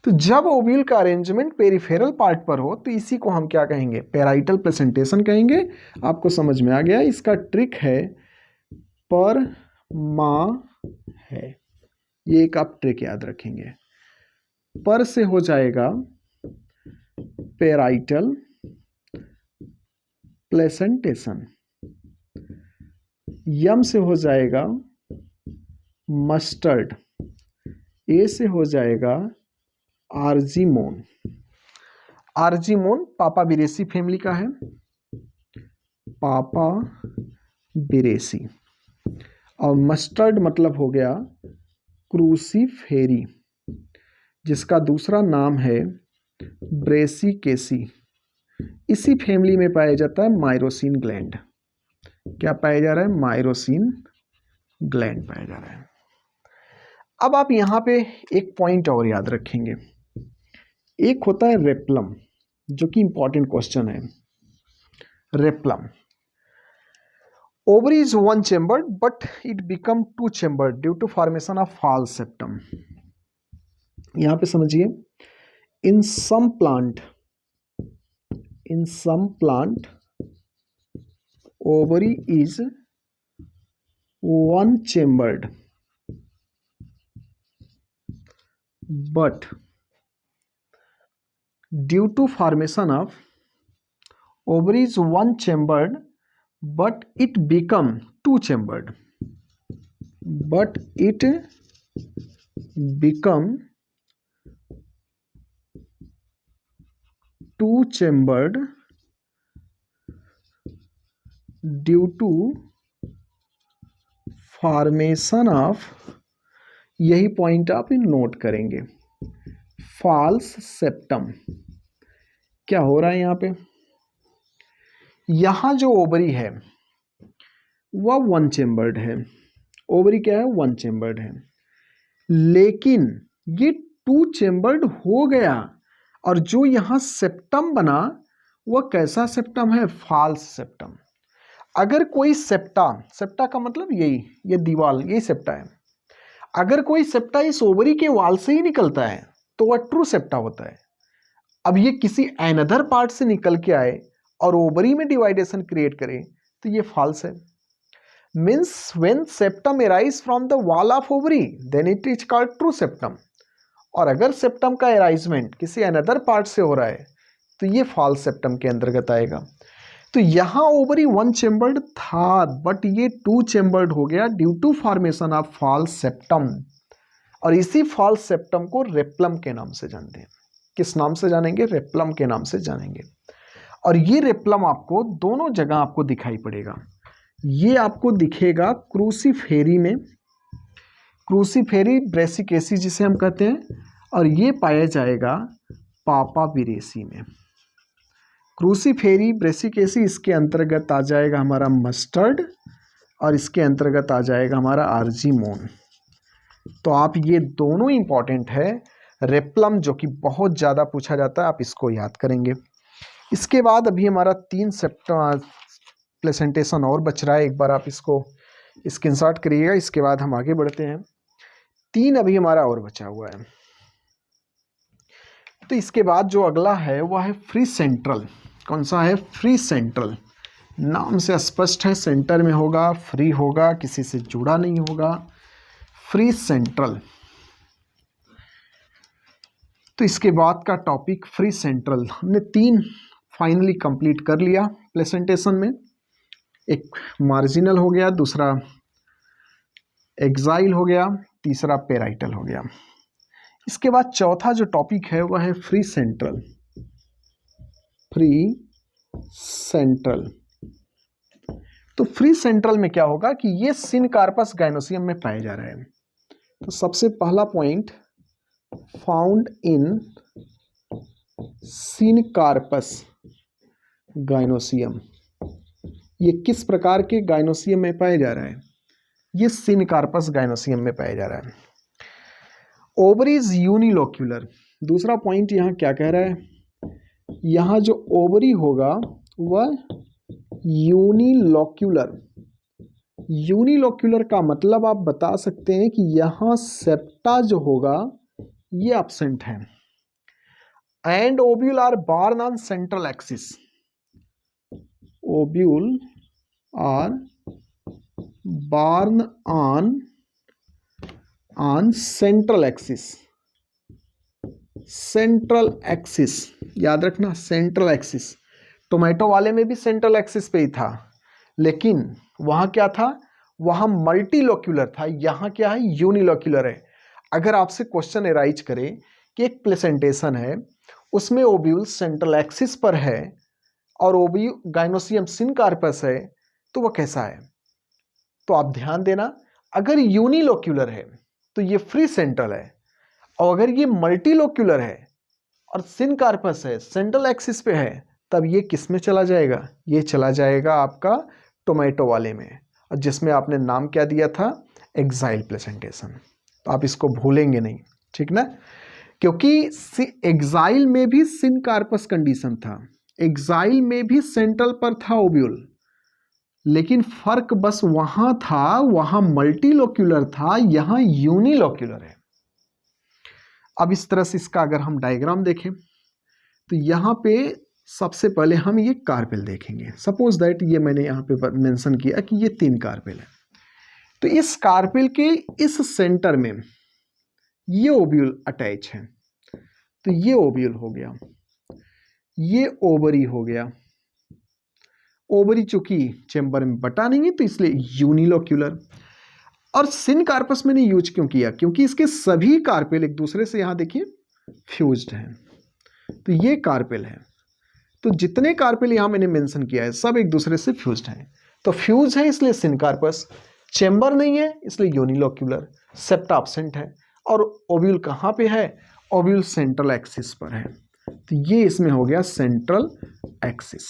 तो जब ओव्यूल का अरेंजमेंट पेरीफेरल पार्ट पर हो तो इसी को हम क्या कहेंगे? पेराइटल प्रेजेंटेशन कहेंगे। आपको समझ में आ गया? इसका ट्रिक है पर मा है। ये एक आप ट्रिक याद रखेंगे। पर से हो जाएगा पेराइटल प्रेजेंटेशन, यम से हो जाएगा मस्टर्ड, ए से हो जाएगा आर्जीमोन। आर्जीमोन पापा बिरेसी फैमिली का है, पापा बिरेसी। और मस्टर्ड मतलब हो गया क्रूसीफेरी, जिसका दूसरा नाम है ब्रेसिकेसी। इसी फैमिली में पाया जाता है माइरोसिन ग्लैंड। क्या पाया जा रहा है? माइरोसिन ग्लैंड पाया जा रहा है। अब आप यहां पे एक पॉइंट और याद रखेंगे, एक होता है रेप्लम, जो कि इंपॉर्टेंट क्वेश्चन है। रेप्लम, ovary is one chambered but it become two chambered due to formation of false septum। यहां पे समझिए, in some plant ovary is one chambered but due to formation of ovary is one chambered but it become two chambered, but it become two chambered due to formation of, यही point आप note करेंगे, false septum. क्या हो रहा है यहाँ पे? यहां जो ओवरी है वह वन चेम्बर्ड है। ओवरी क्या है? वन चेम्बर्ड है, लेकिन ये टू चेम्बर्ड हो गया, और जो यहां सेप्टम बना वह कैसा सेप्टम है? False septum. अगर कोई सेप्टा का मतलब यही, ये दीवाल, यही सेप्टा है। अगर कोई सेप्टा इस ओवरी के वाल से ही निकलता है तो वह ट्रू सेप्टा होता है। अब ये किसी अनदर पार्ट से निकल के आए और ओवरी में डिवाइडेशन क्रिएट करे तो ये फॉल्स है। Means when septum arise from the wall of ovary then it is called true septum. और अगर सेप्टम का अराइजमेंट किसी अनदर पार्ट से हो रहा है तो ये फॉल्स सेप्टम के अंतर्गत आएगा। तो यहां ओवरी वन चेम्बर्ड था बट ये टू चेम्बर्ड हो गया due to formation of false septum. और इसी फॉल्स सेप्टम को रेप्लम के नाम से जानते हैं। किस नाम से जानेंगे? रेप्लम के नाम से जानेंगे। और ये रेप्लम आपको दोनों जगह आपको दिखाई पड़ेगा। ये आपको दिखेगा क्रूसीफेरी में, क्रूसीफेरी ब्रेसिकेसी जिसे हम कहते हैं, और ये पाया जाएगा पापाविरेसी में। क्रूसीफेरी ब्रेसिकेसी इसके अंतर्गत आ जाएगा हमारा मस्टर्ड, और इसके अंतर्गत आ जाएगा हमारा आर्जीमोन। तो आप ये दोनों इंपॉर्टेंट है। रेप्लम जो कि बहुत ज़्यादा पूछा जाता है, आप इसको याद करेंगे। इसके बाद अभी हमारा 3 प्लेसेंटेशन और बच रहा है, एक बार आप इसको स्क्रीनशॉट करिएगा। इसके बाद हम आगे बढ़ते हैं। 3 अभी हमारा और बचा हुआ है। तो इसके बाद जो अगला है वह है फ्री सेंट्रल। कौन सा है? Free central. नाम से स्पष्ट है, सेंटर में होगा, फ्री होगा, किसी से जुड़ा नहीं होगा। Free central. तो इसके बाद का टॉपिक फ्री सेंट्रल। हमने 3 फाइनली कंप्लीट कर लिया प्रेजेंटेशन में। एक मार्जिनल हो गया, दूसरा एक्साइल हो गया, तीसरा पेराइटल हो गया। इसके बाद चौथा जो टॉपिक है वह है फ्री सेंट्रल। Free central. तो फ्री सेंट्रल में क्या होगा कि ये सिनकार्पस गाइनोसियम में पाया जा रहा है। तो सबसे पहला point, found in syncarpous gynoecium. ये किस प्रकार के गाइनोसियम में पाया जा रहा है? ये सिनकार्पस गाइनोसियम में पाया जा रहा है। Ovaries unilocular. दूसरा पॉइंट यहाँ क्या कह रहा है? यहाँ जो ओवरी होगा वह यूनिलोक्यूलर। यूनिलोक्यूलर का मतलब आप बता सकते हैं कि यहाँ सेप्टा जो होगा ये एब्सेंट है। And ovule are borne on central axis. Ovule are borne on central axis. Central axis याद रखना, सेंट्रल एक्सिस। टोमेटो वाले में भी सेंट्रल एक्सिस पे ही था, लेकिन वहां क्या था? वहां मल्टीलोक्यूलर था। यहां क्या है? यूनिलोक्यूलर है। अगर आपसे क्वेश्चन एराइज करे कि एक प्लेसेंटेशन है, उसमें ओव्यूल सेंट्रल एक्सिस पर है और ओव्यूल गाइनोसियम सिनकार्पस है, तो वह कैसा है? तो आप ध्यान देना, अगर यूनिलोक्यूलर है तो ये फ्री सेंट्रल है, और अगर ये मल्टीलोक्यूलर है और सिनकार्पस है, सेंट्रल एक्सिस पे है, तब ये किस में चला जाएगा, ये चला जाएगा आपका टोमेटो वाले में, और जिसमें आपने नाम क्या दिया था, एक्साइल प्लेसेंटेशन। तो आप इसको भूलेंगे नहीं, ठीक ना, क्योंकि एक्साइल में भी सिनकार्पस कंडीशन था, एक्साइल में भी सेंट्रल पर था ओव्यूल, लेकिन फर्क बस वहां था, वहां मल्टीलोक्यूलर था, यहां यूनिलोक्यूलर है। अब इस तरह से इसका अगर हम डायग्राम देखें तो यहाँ पे सबसे पहले हम ये कार्पेल देखेंगे। सपोज दैट ये मैंने यहाँ पे मेंशन किया कि ये 3 कार्पेल है, तो इस कार्पेल के इस सेंटर में ये ओव्यूल अटैच है, तो ये ओव्यूल हो गया, ये ओवरी हो गया। ओवरी चूंकि चेंबर में बटा नहीं है तो इसलिए यूनिलोक्यूलर। और सिनकार्पस मैंने यूज क्यों किया, क्योंकि इसके सभी कार्पेल एक दूसरे से यहाँ देखिए फ्यूज्ड हैं, तो ये कार्पेल है, तो जितने कार्पेल यहाँ मैंने मेंशन किया है सब एक दूसरे से फ्यूज्ड हैं, तो फ्यूज है इसलिए सिनकार्पस, चेंबर नहीं है इसलिए यूनिलोक्यूलर, सेप्टा एब्सेंट है, और ओव्यूल कहाँ पे है, ओव्यूल सेंट्रल एक्सिस पर है, तो ये इसमें हो गया सेंट्रल एक्सिस।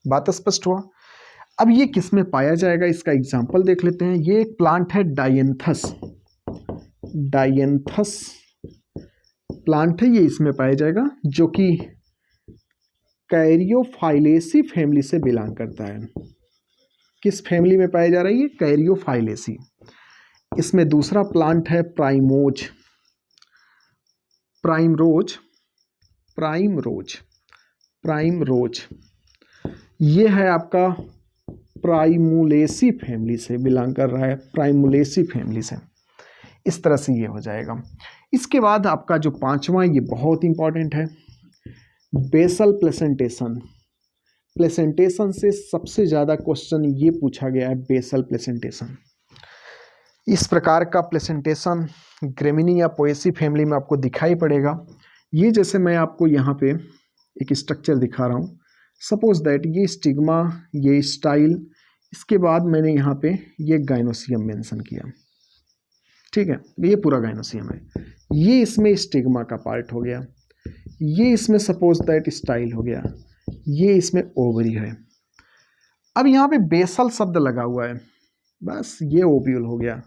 बात स्पष्ट हुआ। अब ये किस में पाया जाएगा, इसका एग्जाम्पल देख लेते हैं। ये एक प्लांट है डायंथस, डायंथस प्लांट है, ये इसमें पाया जाएगा, जो कि कैरियोफाइलेसी फैमिली से बिलोंग करता है। किस फैमिली में पाया जा रहा है ये, कैरियोफाइलेसी। इसमें दूसरा प्लांट है प्राइमोज, प्राइमरोज, प्राइमरोज, प्राइमरोज, ये है आपका प्राइमुलेसी फैमिली से बिलोंग कर रहा है, प्राइमुलेसी फैमिली से। इस तरह से ये हो जाएगा। इसके बाद आपका जो 5वां, ये बहुत इंपॉर्टेंट है, बेसल प्लेसेंटेशन। प्लेसेंटेशन से सबसे ज़्यादा क्वेश्चन ये पूछा गया है, बेसल प्लेसेंटेशन। इस प्रकार का प्लेसेंटेशन ग्रेमिनी या पोएसी फैमिली में आपको दिखाई पड़ेगा। ये जैसे मैं आपको यहाँ पे एक स्ट्रक्चर दिखा रहा हूँ, सपोज दैट ये स्टिग्मा, ये स्टाइल, इसके बाद मैंने यहाँ पे ये गाइनोसियम मेंशन किया, ठीक है, ये पूरा गाइनोसियम है, ये इसमें स्टिग्मा का पार्ट हो गया, ये इसमें सपोज दैट स्टाइल हो गया, ये इसमें ओवरी है। अब यहाँ पे बेसल शब्द लगा हुआ है, बस ये ओव्यूल हो गया,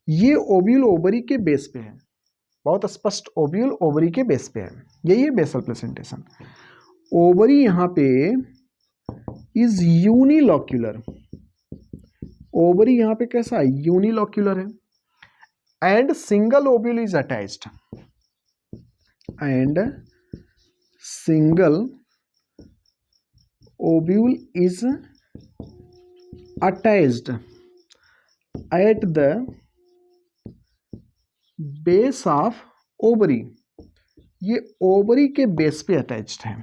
ये ओव्यूल ओवरी के बेस पे है, बहुत स्पष्ट, ओव्यूल ओवरी के बेस पे है, यही है बेसल प्लेसेंटेशन। ओवरी यहाँ पे इज यूनिलोक्यूलर, ओवरी यहाँ पे कैसा है, यूनिलोक्यूलर है, and single ovule is attached, and single ovule is attached at the base of ovary, ये ओवरी के बेस पे अटैच्ड है।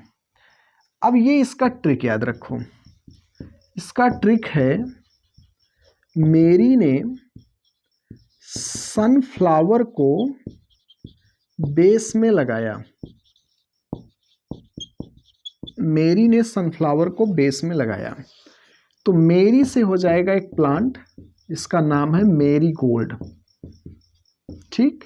अब ये इसका ट्रिक याद रखो, इसका ट्रिक है, मेरी ने सनफ्लावर को बेस में लगाया, मेरी ने सनफ्लावर को बेस में लगाया, तो मेरी से हो जाएगा एक प्लांट, इसका नाम है मेरी गोल्ड, ठीक।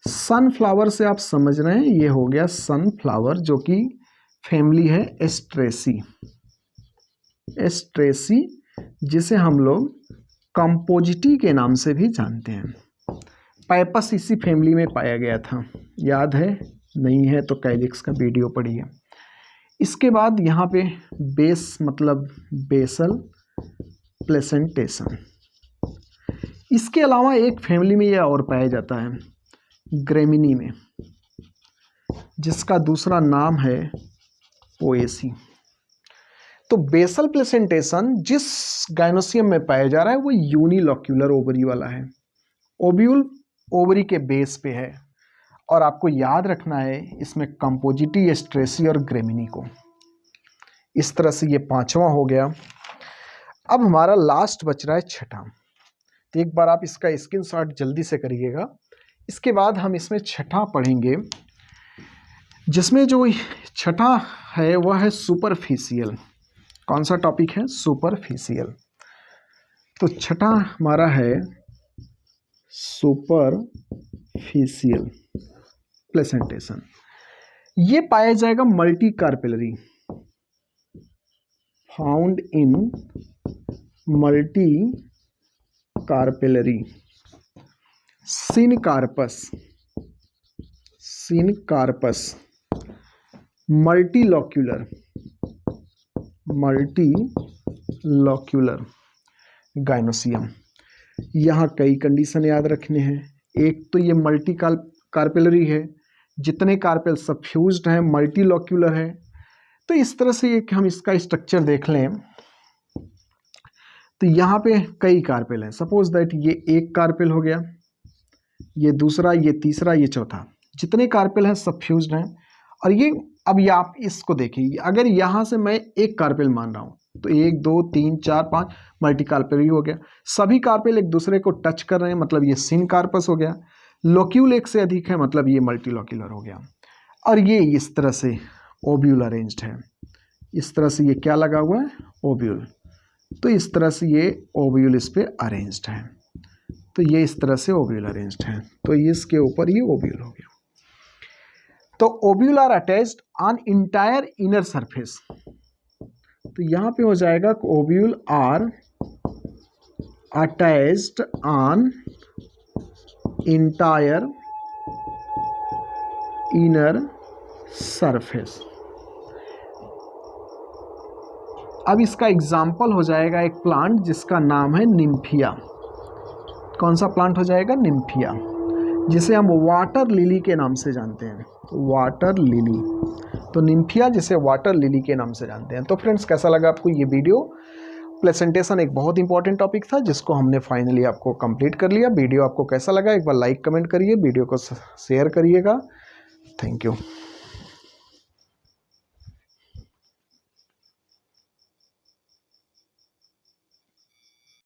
सनफ्लावर से आप समझ रहे हैं, ये हो गया सनफ्लावर, जो कि फैमिली है एस्ट्रेसी, एस्ट्रेसी, जिसे हम लोग कंपोजिटी के नाम से भी जानते हैं। पैपस इसी फैमिली में पाया गया था, याद है, नहीं है तो कैलिक्स का वीडियो पढ़िए। इसके बाद यहाँ पे बेस मतलब बेसल प्लेसेंटेशन। इसके अलावा एक फैमिली में यह और पाया जाता है, ग्रेमिनी में, जिसका दूसरा नाम है पोएसी। तो बेसल प्लेसेंटेशन जिस गाइनोसियम में पाया जा रहा है वो यूनिलोक्यूलर ओवरी वाला है, ओव्यूल ओवरी के बेस पे है, और आपको याद रखना है इसमें कंपोजिटी, एस्ट्रेसी और ग्रेमिनी को। इस तरह से ये 5वां हो गया। अब हमारा लास्ट बच रहा है 6ठा, तो एक बार आप इसका स्क्रीनशॉट जल्दी से करिएगा। इसके बाद हम इसमें 6ठा पढ़ेंगे, जिसमें जो 6ठा है वह है सुपरफिशियल। कौन सा टॉपिक है, सुपरफिशियल। तो 6ठा हमारा है सुपरफिशियल प्लेसेंटेशन। ये पाया जाएगा multicarpellary, found in multicarpellary syncarpous, multilocular gynoecium. यहाँ कई कंडीशन याद रखने हैं। एक तो ये मल्टी कार्पेलरी है, जितने कार्पेल सब फ्यूज्ड हैं, मल्टीलॉक्यूलर है। तो इस तरह से हम इसका स्ट्रक्चर देख लें तो यहाँ पे कई कार्पेल हैं। सपोज दैट ये एक कार्पेल हो गया, ये दूसरा, ये तीसरा, ये चौथा, जितने कार्पेल हैं सब फ्यूज्ड हैं। और ये अब ये आप इसको देखिए, अगर यहाँ से मैं एक कार्पेल मान रहा हूँ तो 1 2 3 4 5 मल्टी कार्पेल हो गया। सभी कार्पेल एक दूसरे को टच कर रहे हैं, मतलब ये सिनकार्पस हो गया। लोक्यूल एक से अधिक है, मतलब ये मल्टीलॉक्यूलर हो गया। और ये इस तरह से ओब्यूल अरेंज्ड है। इस तरह से ये क्या लगा हुआ है, ओब्यूल। तो इस तरह से ये ओब्यूल इस पे अरेंज्ड है। तो ये इस तरह से ओब्यूल अरेंज्ड है, तो इसके ऊपर ये ओब्यूल हो गया। तो ovule are attached on entire inner surface. तो यहां पे हो जाएगा ovule are attached on entire inner surface. अब इसका एग्जाम्पल हो जाएगा एक प्लांट जिसका नाम है निम्फिया। कौन सा प्लांट हो जाएगा, निम्फिया, जिसे हम वाटर लिली के नाम से जानते हैं, वाटर लिली। तो निम्फिया जिसे वाटर लिली के नाम से जानते हैं। तो फ्रेंड्स, कैसा लगा आपको ये वीडियो? प्लेसेंटेशन एक बहुत इंपॉर्टेंट टॉपिक था जिसको हमने फाइनली आपको कंप्लीट कर लिया। वीडियो आपको कैसा लगा एक बार लाइक कमेंट करिए, वीडियो को शेयर करिएगा। Thank you.